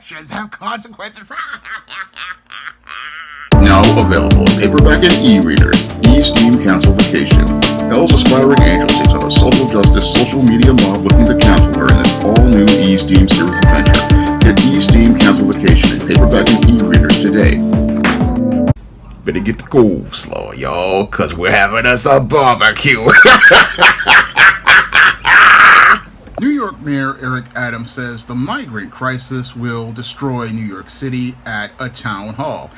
actions have consequences. Now available in paperback and e-readers, eSteam Cancel Vacation. Hell's aspiring angel takes on a social justice social media mob looking to cancel her in this all-new eSteam series adventure. Get eSteam Cancel Vacation in paperback and e-readers today. Better get the coleslaw, y'all, cause we're having us a barbecue. New York Mayor Eric Adams says the migrant crisis will destroy New York City at a town hall.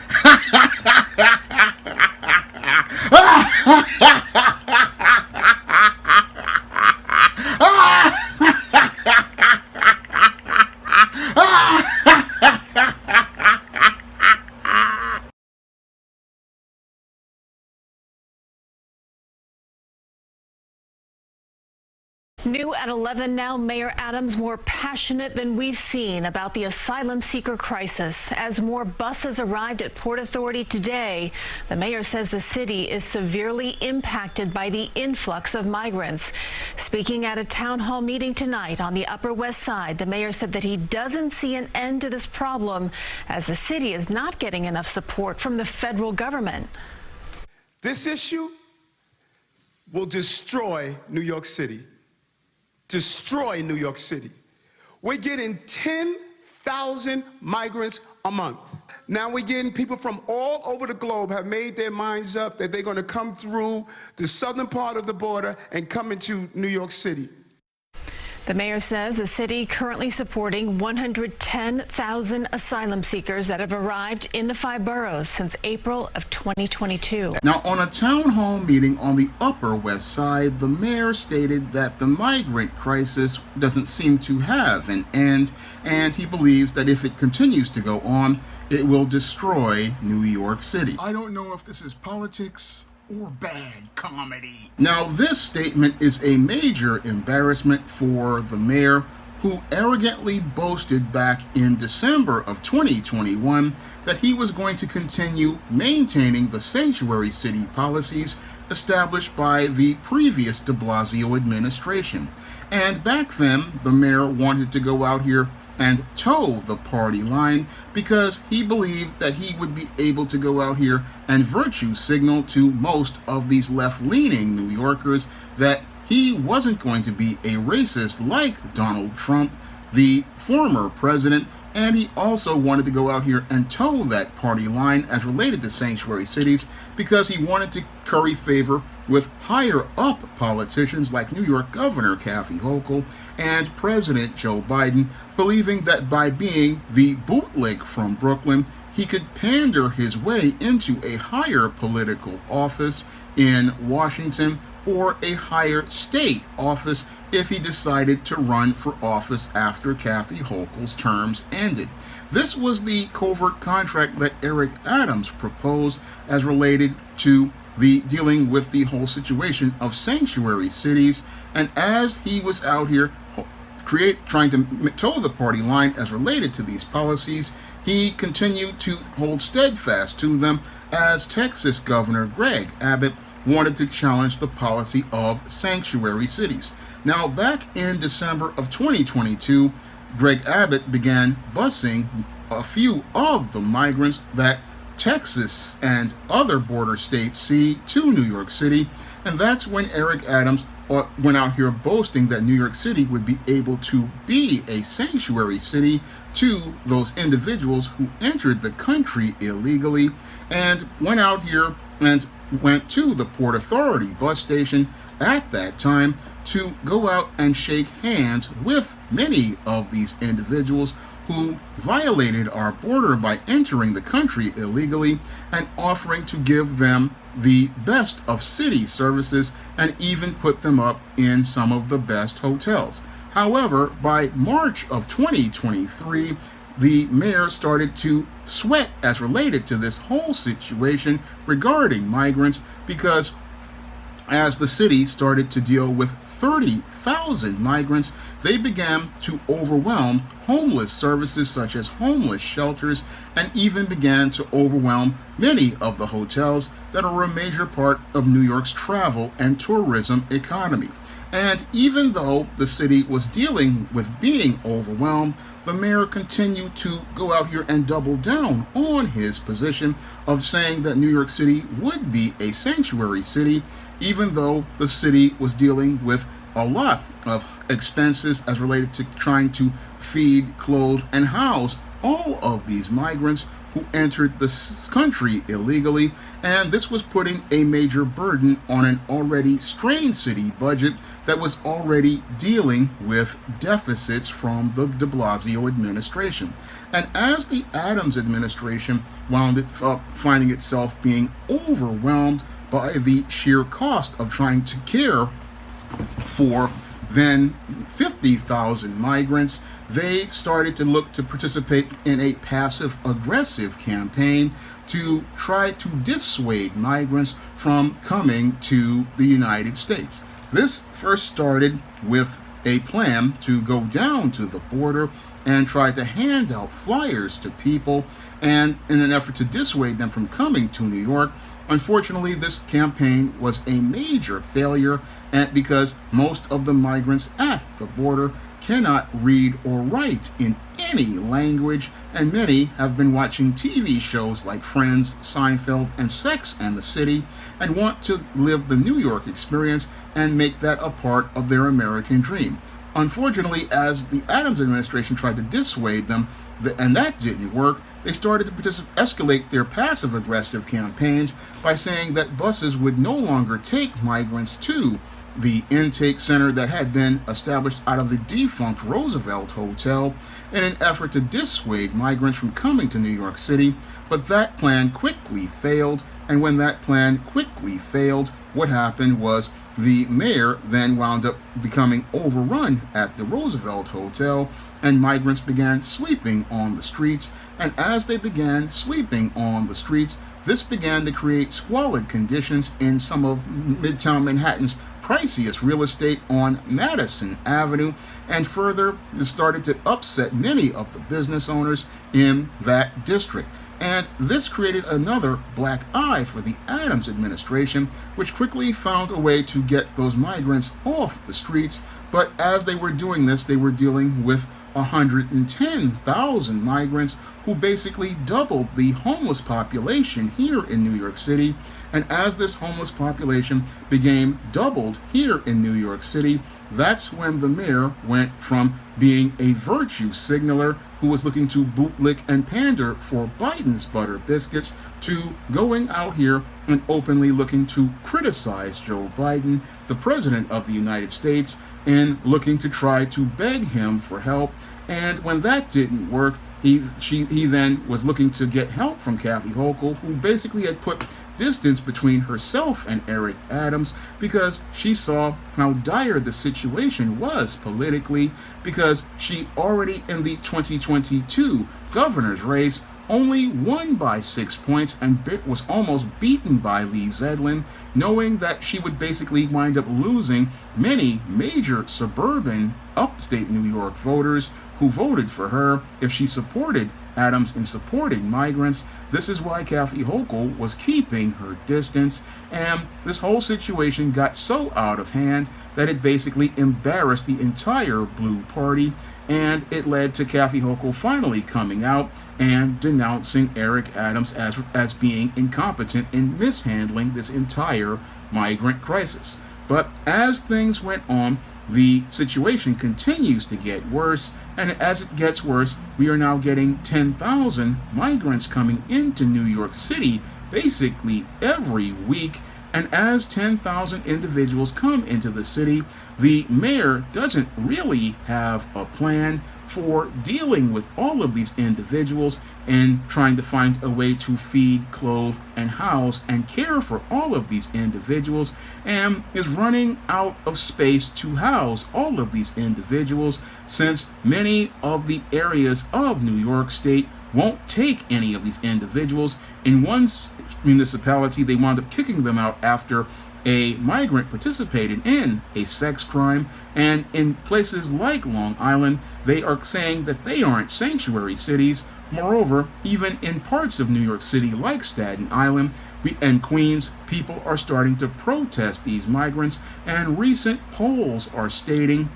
New at 11 now, Mayor Adams more passionate than we've seen about the asylum seeker crisis. As more buses arrived at Port Authority today, the mayor says the city is severely impacted by the influx of migrants. Speaking at a town hall meeting tonight on the Upper West Side, the mayor said that he doesn't see an end to this problem as the city is not getting enough support from the federal government. This issue will destroy New York City. Destroy New York City. We're getting 10,000 migrants a month. Now we're getting people from all over the globe have made their minds up that they're going to come through the southern part of the border and come into New York City. The mayor says the city currently supporting 110,000 asylum seekers that have arrived in the 5 boroughs since April of 2022. Now, on a town hall meeting on the Upper West Side, the mayor stated that the migrant crisis doesn't seem to have an end, and he believes that if it continues to go on, it will destroy New York City. I don't know if this is politics or bad comedy. Now, this statement is a major embarrassment for the mayor, who arrogantly boasted back in December of 2021 that he was going to continue maintaining the sanctuary city policies established by the previous de Blasio administration. And back then, the mayor wanted to go out here and toe the party line because he believed that he would be able to go out here and virtue signal to most of these left-leaning New Yorkers that he wasn't going to be a racist like Donald Trump, the former president, and he also wanted to go out here and toe that party line as related to sanctuary cities because he wanted to curry favor with higher up politicians like New York Governor Kathy Hochul and President Joe Biden, believing that by being the bootleg from Brooklyn, he could pander his way into a higher political office in Washington or a higher state office if he decided to run for office after Kathy Hochul's terms ended. This was the covert contract that Eric Adams proposed as related to the dealing with the whole situation of sanctuary cities, and as he was out here trying to toe the party line as related to these policies, he continued to hold steadfast to them as Texas Governor Greg Abbott wanted to challenge the policy of sanctuary cities. Now, back in December of 2022, Greg Abbott began busing a few of the migrants that Texas and other border states see to New York City, and that's when Eric Adams went out here boasting that New York City would be able to be a sanctuary city to those individuals who entered the country illegally, and went out here and went to the Port Authority bus station at that time to go out and shake hands with many of these individuals who violated our border by entering the country illegally and offering to give them the best of city services and even put them up in some of the best hotels. However, by March of 2023, the mayor started to sweat as related to this whole situation regarding migrants because as the city started to deal with 30,000 migrants, they began to overwhelm homeless services such as homeless shelters and even began to overwhelm many of the hotels that are a major part of New York's travel and tourism economy. And even though the city was dealing with being overwhelmed, the mayor continued to go out here and double down on his position of saying that New York City would be a sanctuary city, even though the city was dealing with a lot of expenses as related to trying to feed, clothe, and house all of these migrants who entered the country illegally, and this was putting a major burden on an already strained city budget that was already dealing with deficits from the de Blasio administration. And as the Adams administration wound up finding itself being overwhelmed by the sheer cost of trying to care for then 50,000 migrants, they started to look to participate in a passive-aggressive campaign to try to dissuade migrants from coming to the United States. This first started with a plan to go down to the border and try to hand out flyers to people, and in an effort to dissuade them from coming to New York. Unfortunately, this campaign was a major failure, and because most of the migrants at the border cannot read or write in any language, and many have been watching TV shows like Friends, Seinfeld, and Sex and the City, and want to live the New York experience and make that a part of their American dream. Unfortunately, as the Adams administration tried to dissuade them, and that didn't work, they started to escalate their passive-aggressive campaigns by saying that buses would no longer take migrants to the intake center that had been established out of the defunct Roosevelt Hotel in an effort to dissuade migrants from coming to New York City. But that plan quickly failed, and when that plan quickly failed, what happened was the mayor then wound up becoming overrun at the Roosevelt Hotel, and migrants began sleeping on the streets. And as they began sleeping on the streets, this began to create squalid conditions in some of Midtown Manhattan's priciest real estate on Madison Avenue, and further, it started to upset many of the business owners in that district. And this created another black eye for the Adams administration, which quickly found a way to get those migrants off the streets. But as they were doing this, they were dealing with 110,000 migrants, who basically doubled the homeless population here in New York City. And as this homeless population became doubled here in New York City, that's when the mayor went from being a virtue signaler who was looking to bootlick and pander for Biden's butter biscuits to going out here and openly looking to criticize Joe Biden, the president of the United States, in looking to try to beg him for help. And when that didn't work, he then was looking to get help from Kathy Hochul, who basically had put distance between herself and Eric Adams because she saw how dire the situation was politically, because she already in the 2022 governor's race only won by 6 points and was almost beaten by Lee Zeldin, knowing that she would basically wind up losing many major suburban upstate New York voters who voted for her if she supported Adams in supporting migrants. This is why Kathy Hochul was keeping her distance, and this whole situation got so out of hand that it basically embarrassed the entire Blue Party, and it led to Kathy Hochul finally coming out and denouncing Eric Adams as being incompetent in mishandling this entire migrant crisis. But as things went on, the situation continues to get worse, and as it gets worse, we are now getting 10,000 migrants coming into New York City basically every week. And as 10,000 individuals come into the city, the mayor doesn't really have a plan for dealing with all of these individuals and trying to find a way to feed, clothe, and house and care for all of these individuals, and is running out of space to house all of these individuals, since many of the areas of New York State won't take any of these individuals. In one municipality, they wound up kicking them out after a migrant participated in a sex crime, and in places like Long Island, they are saying that they aren't sanctuary cities. Moreover, even in parts of New York City like Staten Island and Queens, people are starting to protest these migrants, and recent polls are stating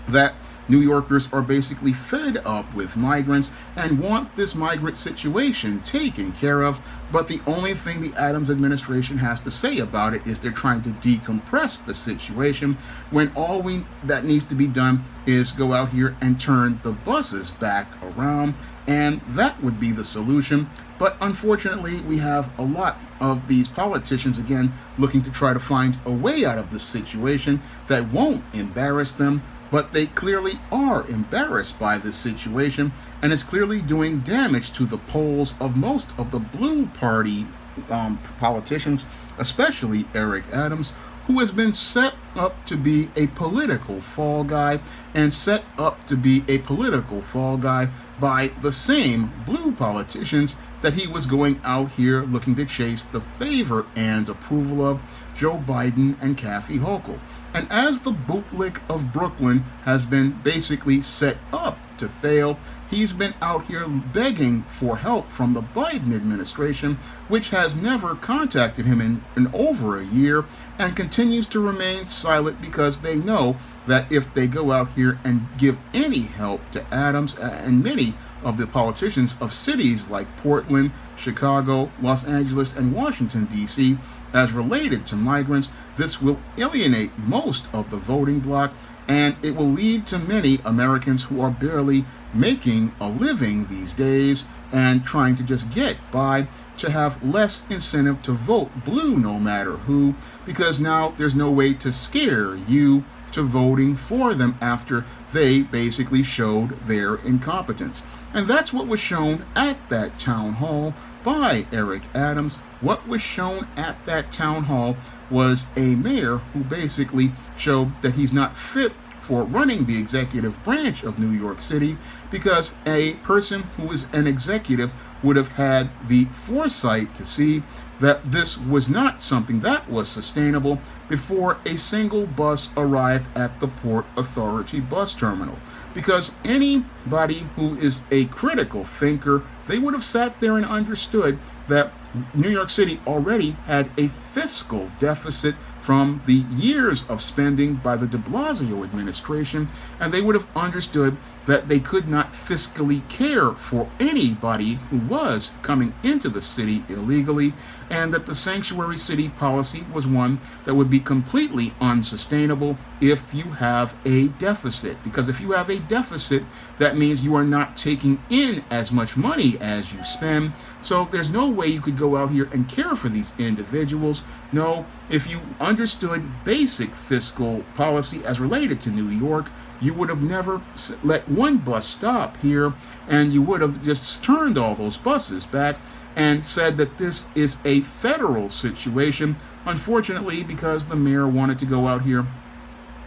that New Yorkers are basically fed up with migrants and want this migrant situation taken care of, but the only thing the Adams administration has to say about it is they're trying to decompress the situation, when all that needs to be done is go out here and turn the buses back around, and that would be the solution. But unfortunately, we have a lot of these politicians, again, looking to try to find a way out of this situation that won't embarrass them, but they clearly are embarrassed by this situation, and it's clearly doing damage to the polls of most of the blue party politicians, especially Eric Adams, who has been set up to be a political fall guy, and set up to be a political fall guy by the same blue politicians that he was going out here looking to chase the favor and approval of, Joe Biden and Kathy Hochul. And as the bootlick of Brooklyn has been basically set up to fail, he's been out here begging for help from the Biden administration, which has never contacted him in over a year, and continues to remain silent because they know that if they go out here and give any help to Adams and many of the politicians of cities like Portland, Chicago, Los Angeles, and Washington, D.C., as related to migrants, this will alienate most of the voting bloc, and it will lead to many Americans who are barely making a living these days and trying to just get by to have less incentive to vote blue no matter who, because now there's no way to scare you to voting for them after they basically showed their incompetence. And that's what was shown at that town hall by Eric Adams. What was shown at that town hall was a mayor who basically showed that he's not fit for running the executive branch of New York City, because a person who is an executive would have had the foresight to see that this was not something that was sustainable before a single bus arrived at the Port Authority bus terminal. Because anybody who is a critical thinker, they would have sat there and understood that New York City already had a fiscal deficit from the years of spending by the de Blasio administration, and they would have understood that they could not fiscally care for anybody who was coming into the city illegally, and that the sanctuary city policy was one that would be completely unsustainable if you have a deficit. Because if you have a deficit, that means you are not taking in as much money as you spend. So there's no way you could go out here and care for these individuals. No, if you understood basic fiscal policy as related to New York, you would have never let one bus stop here, and you would have just turned all those buses back and said that this is a federal situation. Unfortunately, because the mayor wanted to go out here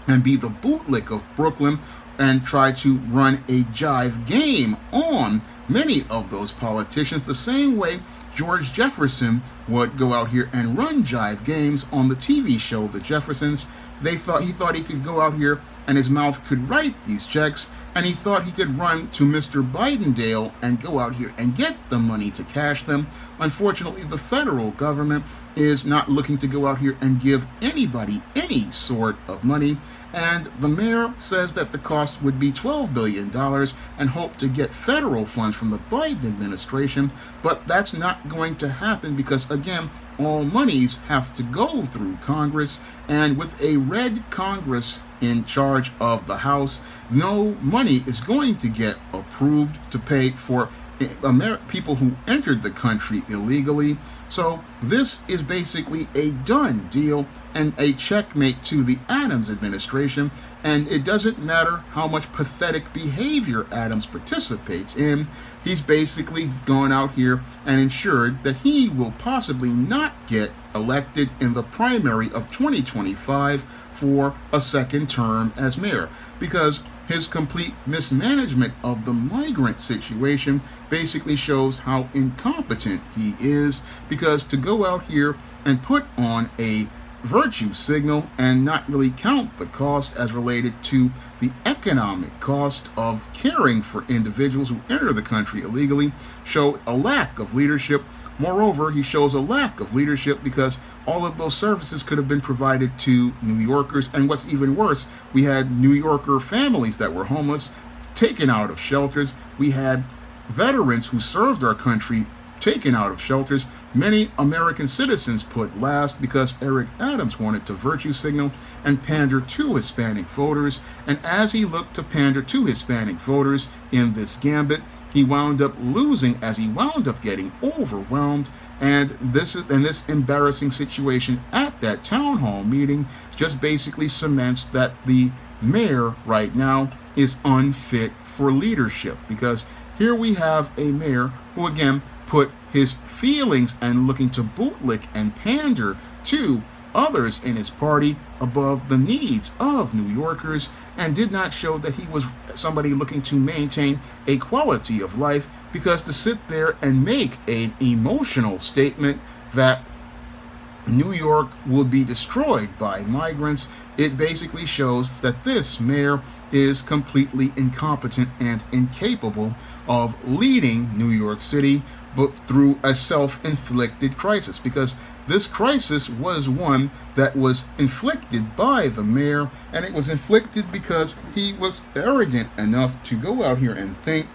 and be the bootlick of Brooklyn and try to run a jive game on many of those politicians, the same way George Jefferson would go out here and run jive games on the TV show The Jeffersons. He thought he could go out here and his mouth could write these checks, and he thought he could run to Mr. Bidendale and go out here and get the money to cash them. Unfortunately, the federal government is not looking to go out here and give anybody any sort of money, and the mayor says that the cost would be $12 billion and hope to get federal funds from the Biden administration, but that's not going to happen because, again, all monies have to go through Congress, and with a red Congress in charge of the House, no money is going to get approved to pay for people who entered the country illegally. So this is basically a done deal and a checkmate to the Adams administration, and it doesn't matter how much pathetic behavior Adams participates in. He's basically gone out here and ensured that he will possibly not get elected in the primary of 2025 for a second term as mayor, because his complete mismanagement of the migrant situation basically shows how incompetent he is, because to go out here and put on a virtue signal and not really count the cost as related to the economic cost of caring for individuals who enter the country illegally show a lack of leadership Moreover, he shows a lack of leadership because all of those services could have been provided to New Yorkers. And what's even worse, we had New Yorker families that were homeless taken out of shelters. We had veterans who served our country taken out of shelters. Many American citizens put last because Eric Adams wanted to virtue signal and pander to Hispanic voters. And as he looked to pander to Hispanic voters in this gambit, he wound up losing as he wound up getting overwhelmed. And this embarrassing situation at that town hall meeting just basically cements that the mayor right now is unfit for leadership, because here we have a mayor who again put his feelings and looking to bootlick and pander to others in his party above the needs of New Yorkers, and did not show that he was somebody looking to maintain a quality of life, because to sit there and make an emotional statement that New York will be destroyed by migrants, it basically shows that this mayor is completely incompetent and incapable of leading New York City, but through a self-inflicted crisis, because this crisis was one that was inflicted by the mayor, and it was inflicted because he was arrogant enough to go out here and think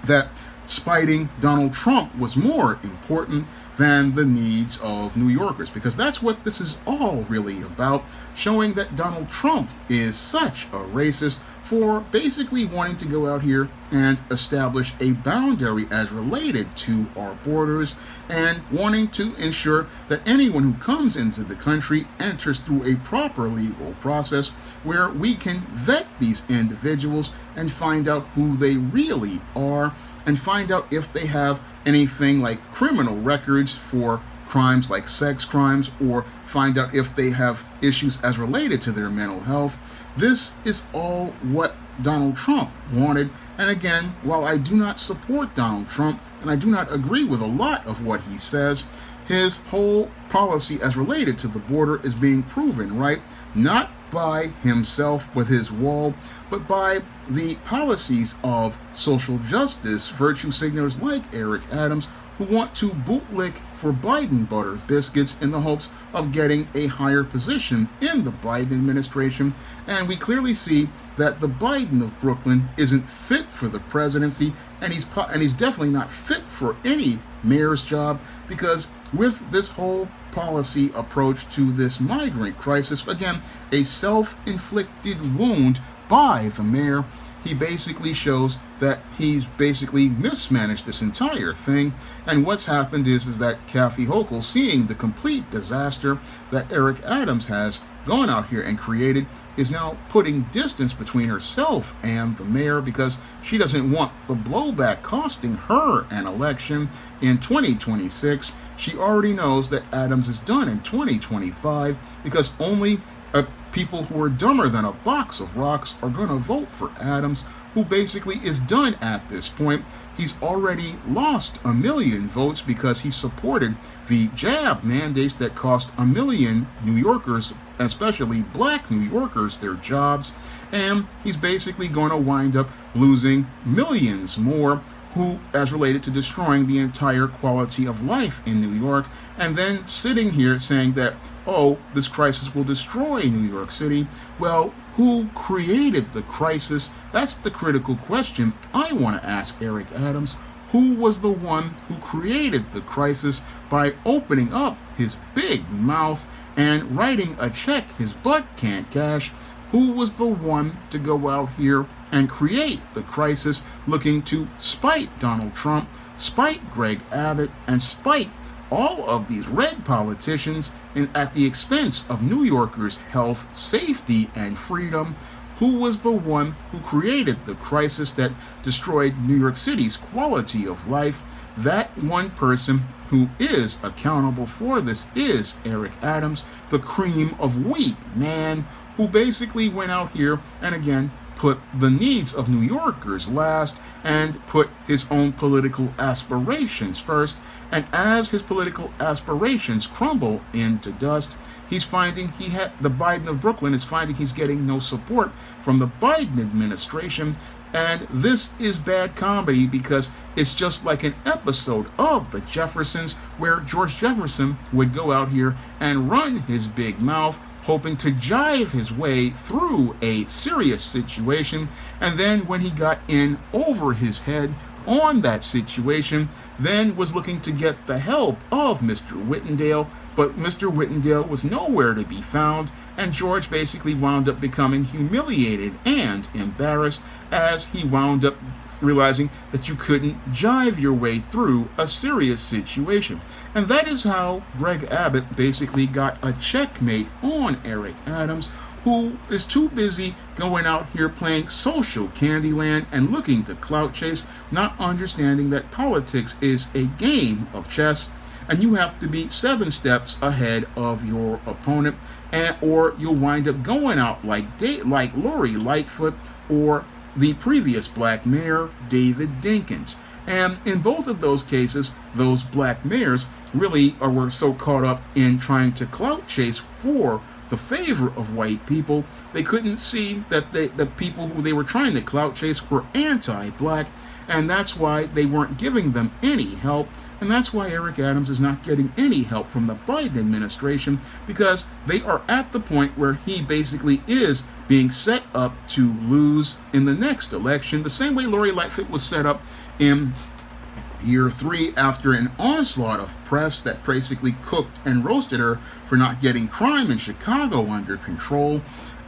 that spiting Donald Trump was more important than the needs of New Yorkers, because that's what this is all really about, showing that Donald Trump is such a racist for basically wanting to go out here and establish a boundary as related to our borders, and wanting to ensure that anyone who comes into the country enters through a proper legal process where we can vet these individuals and find out who they really are, and find out if they have anything like criminal records for crimes like sex crimes, or find out if they have issues as related to their mental health. This is all what Donald Trump wanted. And again, while I do not support Donald Trump and I do not agree with a lot of what he says, his whole policy as related to the border is being proven right, not by himself with his wall, but by the policies of social justice virtue signalers like Eric Adams, who want to bootlick for Biden butter biscuits in the hopes of getting a higher position in the Biden administration. And we clearly see that the Biden of Brooklyn isn't fit for the presidency, and he's definitely not fit for any mayor's job, because with this whole policy approach to this migrant crisis, again, a self-inflicted wound by the mayor, he basically shows that he's basically mismanaged this entire thing. And what's happened is that Kathy Hochul, seeing the complete disaster that Eric Adams has gone out here and created, is now putting distance between herself and the mayor, because she doesn't want the blowback costing her an election in 2026. She already knows that Adams is done in 2025, because only people who are dumber than a box of rocks are going to vote for Adams, who basically is done at this point. He's already lost 1 million votes because he supported the jab mandates that cost 1 million New Yorkers, especially black New Yorkers, their jobs. And he's basically going to wind up losing millions more, who as related to destroying the entire quality of life in New York, and then sitting here saying that, oh, this crisis will destroy New York City. Well, who created the crisis? That's the critical question I want to ask Eric Adams. Who was the one who created the crisis by opening up his big mouth and writing a check his butt can't cash? Who was the one to go out here and create the crisis, looking to spite Donald Trump, spite Greg Abbott, and spite all of these red politicians at the expense of New Yorkers' health, safety, and freedom? Who was the one who created the crisis that destroyed New York City's quality of life? That one person who is accountable for this is Eric Adams, the cream of wheat man, who basically went out here and again put the needs of New Yorkers last and put his own political aspirations first. And as his political aspirations crumble into dust, he's finding the Biden of Brooklyn is finding he's getting no support from the Biden administration. And this is bad comedy because it's just like an episode of The Jeffersons where George Jefferson would go out here and run his big mouth, hoping to jive his way through a serious situation, and then when he got in over his head on that situation, then was looking to get the help of Mr. Whitendale, but Mr. Whitendale was nowhere to be found, and George basically wound up becoming humiliated and embarrassed as he wound up realizing that you couldn't jive your way through a serious situation. And that is how Greg Abbott basically got a checkmate on Eric Adams, who is too busy going out here playing social Candyland and looking to clout chase, not understanding that politics is a game of chess, and you have to be 7 steps ahead of your opponent, or you'll wind up going out like Lori Lightfoot or the previous black mayor, David Dinkins. And in both of those cases, those black mayors really were so caught up in trying to clout chase for the favor of white people, they couldn't see that the people who they were trying to clout chase were anti-black, and that's why they weren't giving them any help. And that's why Eric Adams is not getting any help from the Biden administration, because they are at the point where he basically is being set up to lose in the next election, the same way Lori Lightfoot was set up in year 3 after an onslaught of press that basically cooked and roasted her for not getting crime in Chicago under control.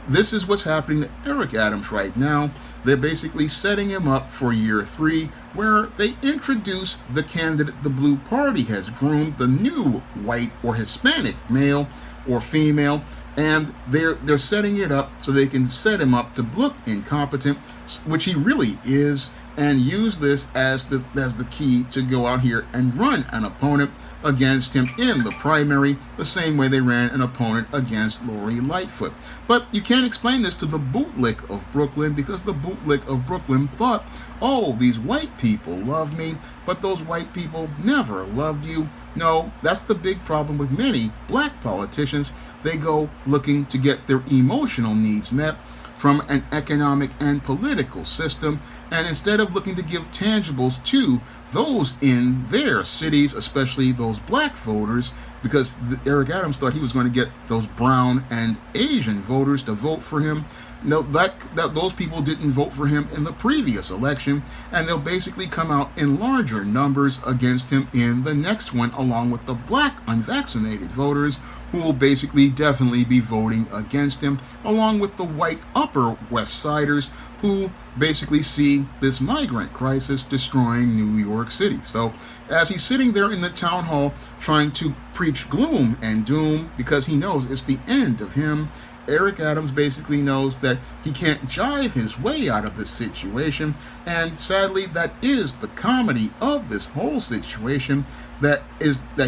This is what's happening to Eric Adams right now. They're basically setting him up for year 3, where they introduce the candidate the Blue Party has groomed, the new white or Hispanic male or female, and they're setting it up so they can set him up to look incompetent, which he really is, and use this as the key to go out here and run an opponent against him in the primary, the same way they ran an opponent against Lori Lightfoot. But you can't explain this to the bootlick of Brooklyn, because the bootlick of Brooklyn thought, oh, these white people love me, but those white people never loved you. No, that's the big problem with many black politicians. They go looking to get their emotional needs met from an economic and political system, and instead of looking to give tangibles to those in their cities, especially those black voters, because Eric Adams thought he was going to get those brown and Asian voters to vote for him. No, those people didn't vote for him in the previous election, and they'll basically come out in larger numbers against him in the next one, along with the black unvaccinated voters who will basically definitely be voting against him, along with the white Upper West Siders who basically see this migrant crisis destroying New York City. So as he's sitting there in the town hall trying to preach gloom and doom because he knows it's the end of him, Eric Adams basically knows that he can't jive his way out of this situation, and sadly that is the comedy of this whole situation, that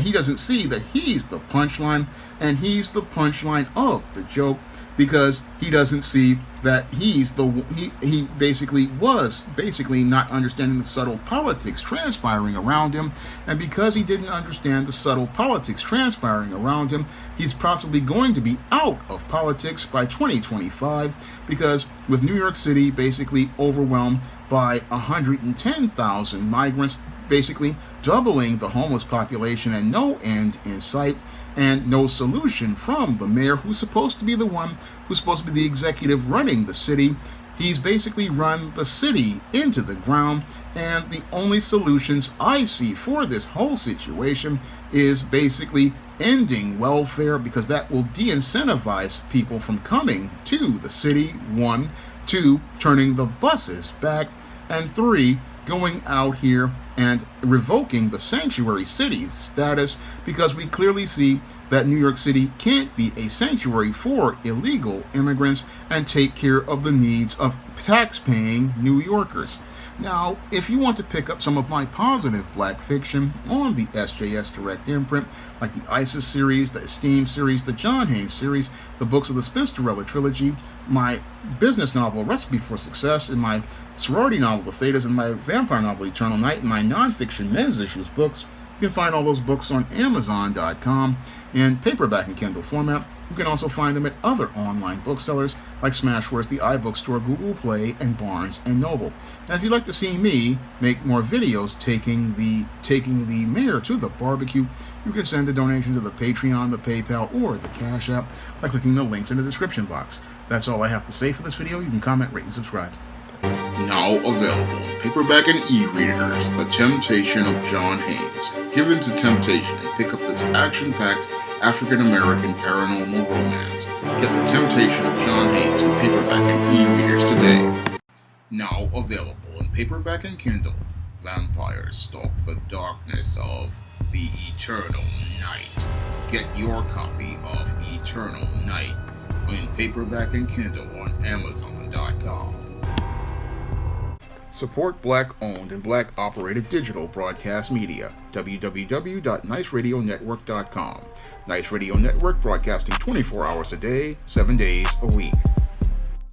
he doesn't see that he's the punchline, and he's the punchline of the joke, because he doesn't see that he basically was not understanding the subtle politics transpiring around him, and because he didn't understand the subtle politics transpiring around him, he's possibly going to be out of politics by 2025, because with New York City basically overwhelmed by 110,000 migrants, basically doubling the homeless population and no end in sight, and no solution from the mayor, who's supposed to be the one who's supposed to be the executive running the city. He's basically run the city into the ground, and the only solutions I see for this whole situation is basically ending welfare, because that will de-incentivize people from coming to the city, 1, 2, turning the buses back, and 3, going out here and revoking the sanctuary city status, because we clearly see that New York City can't be a sanctuary for illegal immigrants and take care of the needs of tax-paying New Yorkers. Now, if you want to pick up some of my positive black fiction on the SJS Direct imprint, like the ISIS series, the Esteem series, the John Haynes series, the books of the Spinsterella trilogy, my business novel Recipe for Success, and my sorority novel The Thetas, and my vampire novel Eternal Night, and my nonfiction men's issues books, you can find all those books on Amazon.com. in paperback and Kindle format. You can also find them at other online booksellers like Smashwords, the iBookstore, Google Play, and Barnes & Noble. And if you'd like to see me make more videos taking the mayor to the barbecue, you can send a donation to the Patreon, the PayPal, or the Cash App by clicking the links in the description box. That's all I have to say for this video. You can comment, rate, and subscribe. Now available in paperback and e-readers, The Temptation of John Haynes. Give in to temptation and pick up this action-packed African-American paranormal romance. Get The Temptation of John Haynes in paperback and e-readers today. Now available in paperback and Kindle. Vampires stalk the darkness of the Eternal Night. Get your copy of Eternal Night in paperback and Kindle on Amazon.com. Support Black-owned and Black-operated digital broadcast media. www.niceradionetwork.com. Nice Radio Network, broadcasting 24 hours a day, 7 days a week.